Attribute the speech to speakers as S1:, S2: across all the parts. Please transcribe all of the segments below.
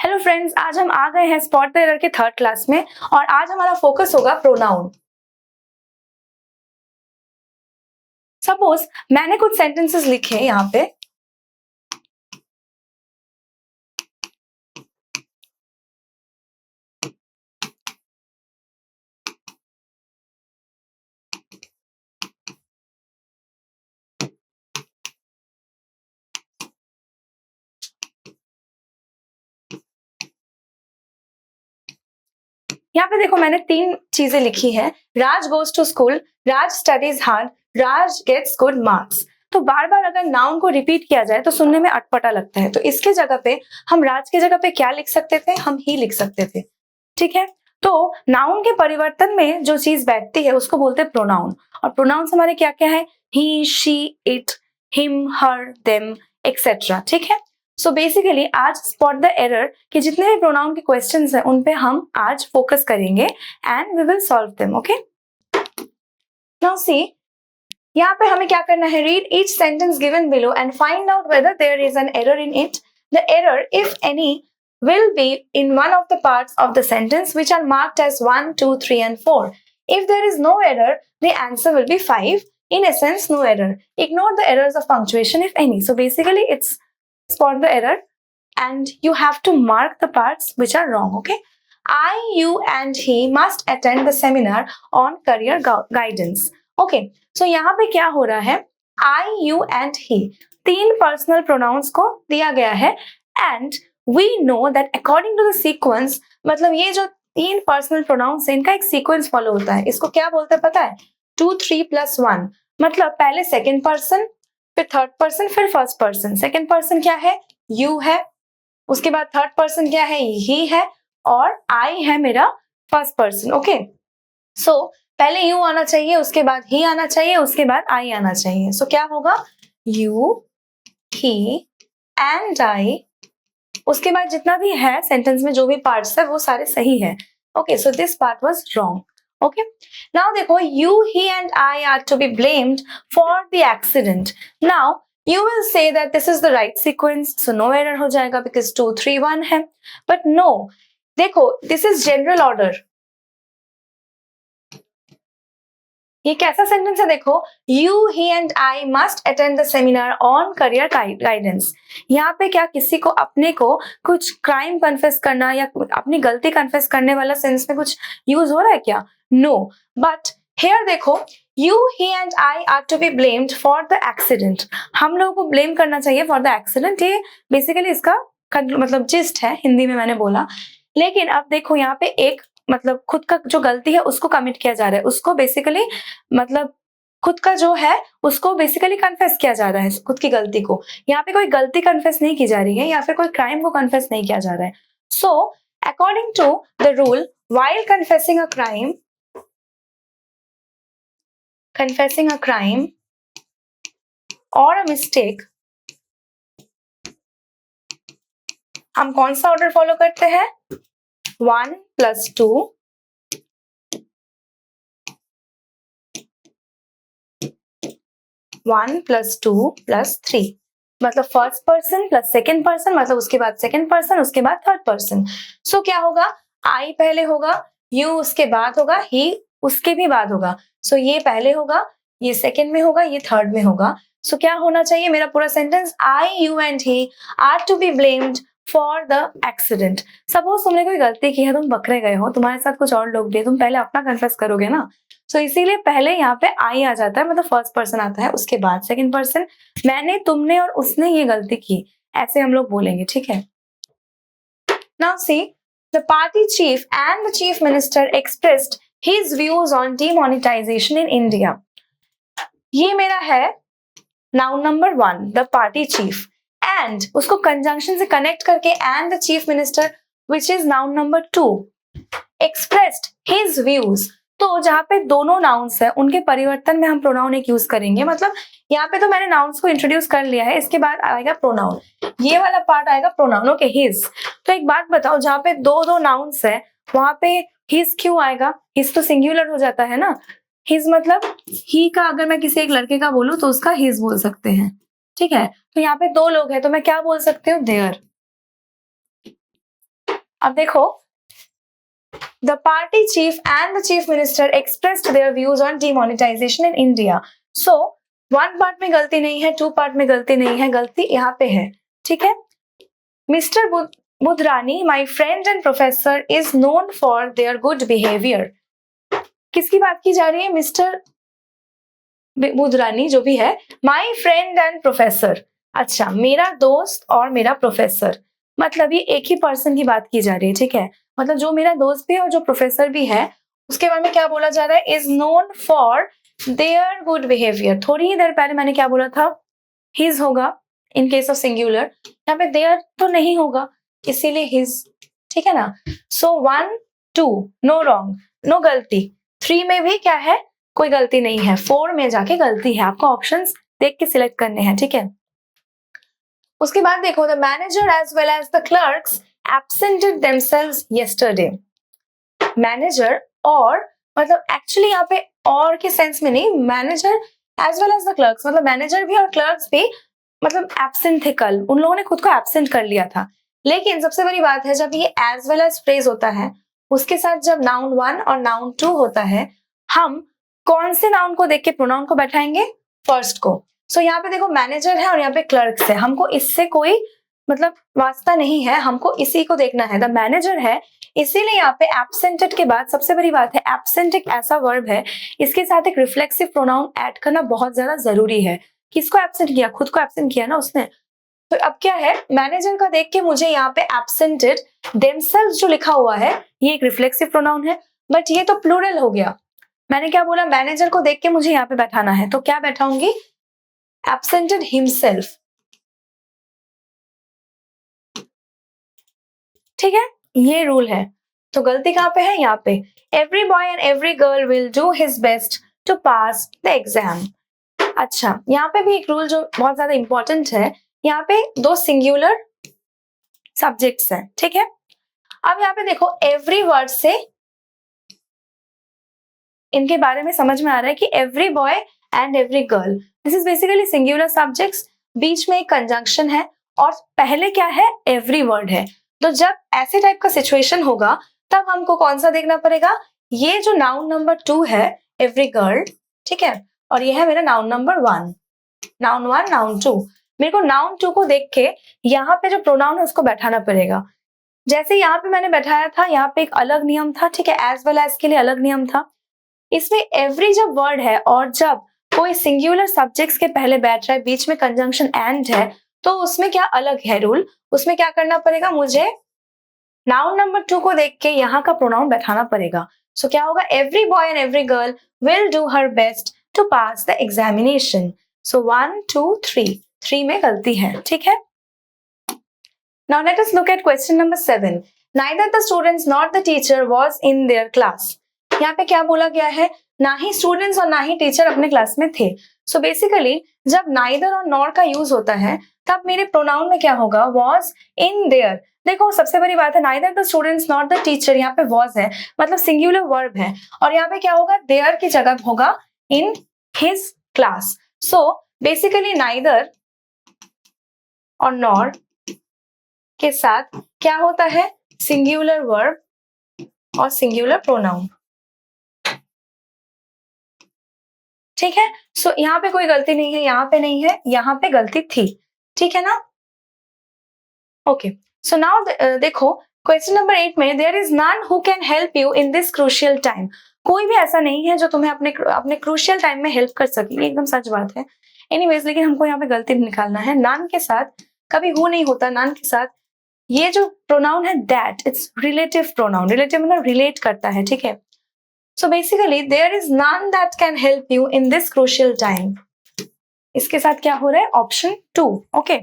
S1: Hello friends, आज हम आ गए हैं स्पॉट द एरर के थर्ड क्लास में और आज हमारा फोकस होगा प्रोनाउन। सपोज मैंने कुछ सेंटेंसेस लिखे हैं यहाँ पे। यहाँ पे देखो मैंने 3 चीजें लिखी है। Raj goes to school, Raj studies hard, Raj gets good marks. तो बार बार अगर नाउन को रिपीट किया जाए तो सुनने में अटपटा लगता है, तो इसके जगह पे हम राज की जगह पे क्या लिख सकते थे, हम ही लिख सकते थे। ठीक है, तो नाउन के परिवर्तन में जो चीज बैठती है उसको बोलते हैं प्रोनाउन। और प्रोनाउन हमारे क्या क्या है, he, she, it, him, her, them, etcetera. ठीक है, सो बेसिकली आज स्पॉट द एरर के जितने भी प्रोनाउन के क्वेश्चंस हैं उन पे हम आज फोकस करेंगे and we will solve them. Okay, now see, यहाँ पे हमें क्या करना है, read each sentence given below and find out whether there is an error in it. The error, if any, will be in one of the parts of the sentence which are marked as 1, 2, 3 and 4. If there is no error, the answer will be 5. In essence, no error. Ignore the errors of punctuation if any. So basically it's spot the error and you have to mark the parts which are wrong. Okay, I, you and he must attend the seminar on career guidance. Okay, so यहाँ पे क्या हो रहा है, I, you and he 3 personal pronouns को दिया गया है and we know that according to the sequence, मतलब ये जो 3 personal pronouns है इनका एक sequence follow होता है। इसको क्या बोलते हैं पता है, 2, 3 plus 1। मतलब पहले second person, फिर थर्ड पर्सन, फिर फर्स्ट पर्सन। सेकंड पर्सन क्या है, यू है, उसके बाद थर्ड पर्सन क्या है, ही है, और आई है मेरा फर्स्ट पर्सन। ओके, सो पहले यू आना चाहिए, उसके बाद ही आना चाहिए, उसके बाद आई आना चाहिए। सो क्या होगा, यू, ही एंड आई। उसके बाद जितना भी है सेंटेंस में जो भी पार्ट्स है वो सारे सही है। Okay, so this part was wrong. Okay, now देखो, you, he and I are to be blamed for the accident. Now you will say that this is the right sequence, so no error हो जाएगा because 2, 3, 1 है। But no, देखो this is general order। ये कैसा sentence है, देखो, you, he and I must attend the seminar on career guidance। यहाँ पे क्या किसी को अपने को कुछ क्राइम कन्फेस करना या अपनी गलती कन्फेस करने वाला सेंस में कुछ यूज हो रहा है क्या, नो। बट हेयर देखो, you, he and I are to be blamed for the accident। हम लोगों को ब्लेम करना चाहिए for the accident। ये बेसिकली इसका मतलब जिस्ट है, हिंदी में मैंने बोला। लेकिन अब देखो यहाँ पे एक मतलब खुद का जो गलती है उसको कमिट किया जा रहा है, उसको बेसिकली मतलब खुद का जो है उसको बेसिकली कन्फेस किया जा रहा है, खुद की गलती को। यहाँ पे कोई गलती कन्फेस नहीं की जा रही है या फिर कोई क्राइम को कन्फेस नहीं किया जा रहा है। So according to the rule, while confessing a crime or a mistake, हम कौन सा ऑर्डर फॉलो करते हैं, 1 plus 2 1 plus 2 plus 3। मतलब first person plus second person, मतलब उसके बाद सेकेंड पर्सन, उसके बाद थर्ड पर्सन। सो क्या होगा, आई पहले होगा, यू उसके बाद होगा, ही उसके भी बाद होगा। सो ये पहले होगा, ये सेकेंड में होगा, ये थर्ड में होगा। सो क्या होना चाहिए मेरा पूरा sentence, I, you and he are to be blamed for the accident. Suppose तुमने कोई गलती की है, तुम पकड़े गए हो, तुम्हारे साथ कुछ और लोग भी है, तुम पहले अपना कन्फेस करोगे ना। सो इसीलिए पहले यहाँ पे आई आ जाता है, मतलब फर्स्ट पर्सन आता है, उसके बाद सेकंड पर्सन। मैंने, तुमने और उसने ये गलती की, ऐसे हम लोग बोलेंगे। ठीक है, now see, the party chief and the chief minister expressed his views on demonetisation in India. ये मेरा है noun number 1, the party chief, and उसको कंजंक्शन से कनेक्ट करके and the chief minister which is noun number 2, expressed his views. तो जहाँ पे दोनों नाउन्स है उनके परिवर्तन में हम प्रोनाउन एक यूज करेंगे। मतलब यहाँ पे तो मैंने नाउन्स को इंट्रोड्यूस कर लिया है, इसके बाद आएगा प्रोनाउन, ये वाला पार्ट आएगा प्रोनाउन। Okay, his. तो एक बात बताओ, जहाँ पे दो नाउन्स है वहां पे हिज क्यों आएगा, हिज तो सिंगुलर हो जाता है ना। हिज मतलब ही का अगर मैं किसी एक लड़के का बोलूं तो उसका हिज बोल सकते हैं। ठीक है, तो यहाँ पे 2 लोग हैं तो मैं क्या बोल सकती हूँ, देयर। अब देखो, the party chief and the chief minister expressed their views on demonetization in India. So, 1 part में गलती नहीं है, 2 part में गलती नहीं है, गलती यहाँ पे है, ठीक है। Mr. Budhrani, my friend and professor, is known for their good behavior. किसकी बात की जा रही है? मिस्टर बुधरानी जो भी है, my friend and professor, अच्छा, मेरा दोस्त और मेरा प्रोफेसर, मतलब ये एक ही पर्सन की बात की जा रही है, ठीक है। मतलब जो मेरा दोस्त भी है और जो प्रोफेसर भी है, उसके बारे में क्या बोला जा रहा है? Is known for their good behaviour. थोड़ी ही देर पहले मैंने क्या बोला था? हिज होगा इन केस ऑफ सिंगुलर, यहाँ पे देयर तो नहीं होगा, इसीलिए हिज, ठीक है ना। सो 1 2 नो रॉन्ग, नो गलती। 3 में भी क्या है? कोई गलती नहीं है। 4 में जाके गलती है। आपको ऑप्शंस देख के सिलेक्ट करने हैं, ठीक है। उसके बाद देखो, the manager as well as the clerks absented themselves yesterday. Manager और, मतलब एक्चुअली यहाँ पे और के सेंस में नहीं, manager as well as the clerks, मतलब मैनेजर भी और क्लर्क्स भी मतलब एब्सेंट थे कल, उन लोगों ने खुद को एब्सेंट कर लिया था। लेकिन सबसे बड़ी बात है, जब ये एज वेल एज फ्रेज होता है, उसके साथ जब नाउन 1 और नाउन 2 होता है, हम कौन से नाउन को देख के प्रोनाउन को बैठाएंगे? फर्स्ट को। सो यहाँ पे देखो, मैनेजर है और यहाँ पे क्लर्क्स है, हमको इससे कोई मतलब वास्ता नहीं है, हमको इसी को देखना है। द मैनेजर है, इसीलिए यहाँ पे एब्सेंटेड के बाद सबसे बड़ी बात है, एब्सेंट एक ऐसा वर्ब है, इसके साथ एक रिफ्लेक्सिव प्रोनाउन ऐड करना बहुत ज्यादा जरूरी है। किसको एब्सेंट किया? खुद को एब्सेंट किया ना उसने। तो अब क्या है, मैनेजर का देख के मुझे यहाँ पे एब्सेंटेड देमसेल्व्स जो लिखा हुआ है, ये एक रिफ्लेक्सिव प्रोनाउन है, बट ये तो प्लूरल हो गया। मैंने क्या बोला? मैनेजर को देख के मुझे यहाँ पे बैठाना है, तो क्या बैठाऊंगी? एब्सेंटेड हिमसेल्फ, ठीक है, ये रूल है। तो गलती कहाँ पे है? यहाँ पे। Every boy and every girl will do his best to pass the exam. अच्छा, यहाँ पे भी एक रूल जो बहुत ज्यादा इंपॉर्टेंट है, यहाँ पे 2 सिंगुलर सब्जेक्ट्स हैं, ठीक है। अब यहाँ पे देखो, एवरी वर्ड से इनके बारे में समझ में आ रहा है कि every boy and every girl, this is basically singular subjects, बीच में एक कंजंक्शन है और पहले क्या है? एवरी वर्ड है। तो जब ऐसे टाइप का सिचुएशन होगा, तब हमको कौन सा देखना पड़ेगा? ये जो नाउन नंबर 2 है, एवरी गर्ल, ठीक है, और ये है मेरा नाउन नंबर 1, नाउन 1, नाउन 2। मेरे को नाउन 2 को देख के यहाँ पे जो प्रोनाउन है उसको बैठाना पड़ेगा। जैसे यहाँ पे मैंने बैठाया था, यहाँ पे एक अलग नियम था, ठीक है, एज वेल एज के लिए अलग नियम था। इसमें एवरी जब वर्ड है और जब कोई सिंगुलर सब्जेक्ट्स के पहले बैठ रहा है, बीच में कंजंक्शन एंड है, तो उसमें क्या अलग है रूल? उसमें क्या करना पड़ेगा? मुझे नाउन नंबर 2 को देख के यहाँ का प्रोनाउन बैठाना पड़ेगा। सो क्या होगा? Every boy and every girl will do her best to pass the examination. So 1 2 3 में गलती है, ठीक है। Now let us look at question number 7. Neither the students nor the teacher was in their class. यहाँ पे क्या बोला गया है? ना ही स्टूडेंट्स और ना ही टीचर अपने क्लास में थे। सो बेसिकली जब नाइदर और नॉर का यूज होता है, तब मेरे प्रोनाउन में क्या होगा? Was in their. देखो, सबसे बड़ी बात है, neither the students not the teacher, यहाँ पे वॉज है, मतलब सिंगुलर वर्ब है, और यहाँ पे क्या होगा? देयर की जगह होगा in his class. So basically neither और नॉर के साथ क्या होता है? सिंगुलर वर्ब और सिंगुलर प्रोनाउन, ठीक है। सो यहाँ पे कोई गलती नहीं है, यहाँ पे नहीं है, यहाँ पे गलती थी, ठीक है ना। ओके, सो नाउ देखो क्वेश्चन नंबर 8 में, there is none who can help you in this crucial time. कोई भी ऐसा नहीं है जो तुम्हें अपने क्रूशियल टाइम में हेल्प कर सके, एकदम सच बात है। एनीवेज, लेकिन हमको यहाँ पे गलती निकालना है। नन के साथ कभी हु नहीं होता, नन के साथ ये जो प्रोनाउन है that, it's relative pronoun, relative मतलब रिलेट करता है, ठीक है। So basically there is none that can help you in this crucial time, इसके साथ क्या हो रहा है? Option 2, okay.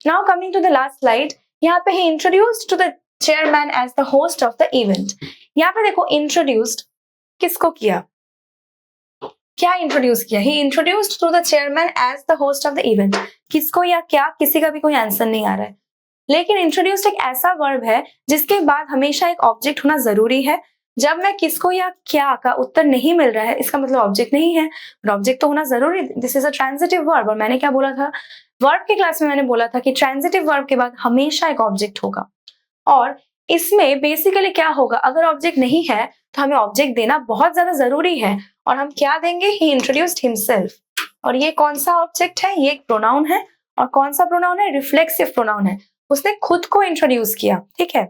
S1: Now coming to the last slide, यहाँ पे he introduced to the chairman as the host of the event. यहाँ पे देखो, इंट्रोड्यूस्ड किसको किया? क्या इंट्रोड्यूस किया? He introduced to the chairman as the host of the event. किसको या क्या? किसी का भी कोई आंसर नहीं आ रहा है। लेकिन इंट्रोड्यूस्ड एक ऐसा वर्ब है जिसके बाद हमेशा एक ऑब्जेक्ट होना जरूरी है। जब मैं किसको या क्या का उत्तर नहीं मिल रहा है, इसका मतलब ऑब्जेक्ट नहीं है, ऑब्जेक्ट तो होना जरूरी। This is a transitive verb, और मैंने क्या बोला था? वर्ब के क्लास में मैंने बोला था कि ट्रांजिटिव वर्ब के बाद हमेशा एक ऑब्जेक्ट होगा। और इसमें बेसिकली क्या होगा, अगर ऑब्जेक्ट नहीं है तो हमें ऑब्जेक्ट देना बहुत ज्यादा जरूरी है, और हम क्या देंगे, ही इंट्रोड्यूस्ड हिमसेल्फ। और ये कौन सा ऑब्जेक्ट है, ये एक प्रोनाउन है, और कौन सा प्रोनाउन है, रिफ्लेक्सिव प्रोनाउन है, उसने खुद को इंट्रोड्यूस किया, ठीक है।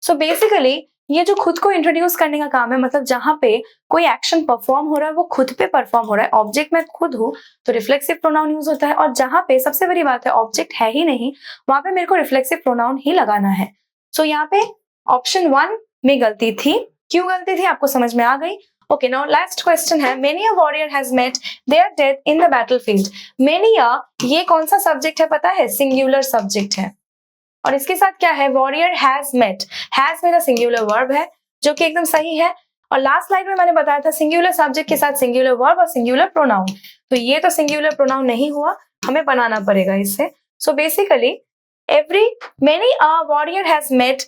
S1: सो बेसिकली ये जो खुद को इंट्रोड्यूस करने का काम है, मतलब जहां पे कोई एक्शन परफॉर्म हो रहा है वो खुद पे परफॉर्म हो रहा है, ऑब्जेक्ट मैं खुद हूं तो रिफ्लेक्सिव प्रोनाउन यूज होता है, और जहां पे सबसे बड़ी बात है ऑब्जेक्ट है ही नहीं, वहां पे मेरे को रिफ्लेक्सिव प्रोनाउन ही लगाना है। सो यहाँ पे ऑप्शन 1 में गलती थी। क्यों गलती थी आपको समझ में आ गई? ओके, नाउ लास्ट क्वेश्चन है, many a warrior has met their death in the battlefield. Many a, ये कौन सा सब्जेक्ट है पता है, सिंगुलर सब्जेक्ट है, और इसके साथ क्या है, वॉरियर हैज मेट, हैज मेरा सिंगुलर वर्ब है जो कि एकदम सही है, और लास्ट स्लाइड में मैंने बताया था सिंगुलर सब्जेक्ट के साथ सिंगुलर वर्ब और सिंगुलर प्रोनाउन, तो ये तो सिंगुलर प्रोनाउन नहीं हुआ, हमें बनाना पड़ेगा इससे। So basically every many a warrior has met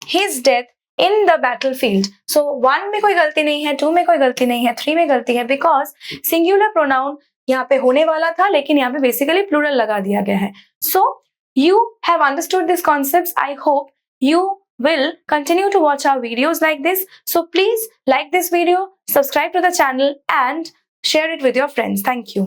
S1: his death in the battlefield. So 1 में कोई गलती नहीं है, 2 में कोई गलती नहीं है, 3 में गलती है, बिकॉज सिंगुलर प्रोनाउन यहाँ पे होने वाला था लेकिन यहाँ पे बेसिकली प्लूरल लगा दिया गया है। सो you have understood these concepts. I hope you will continue to watch our videos like this. So please like this video, subscribe to the channel and share it with your friends. Thank you.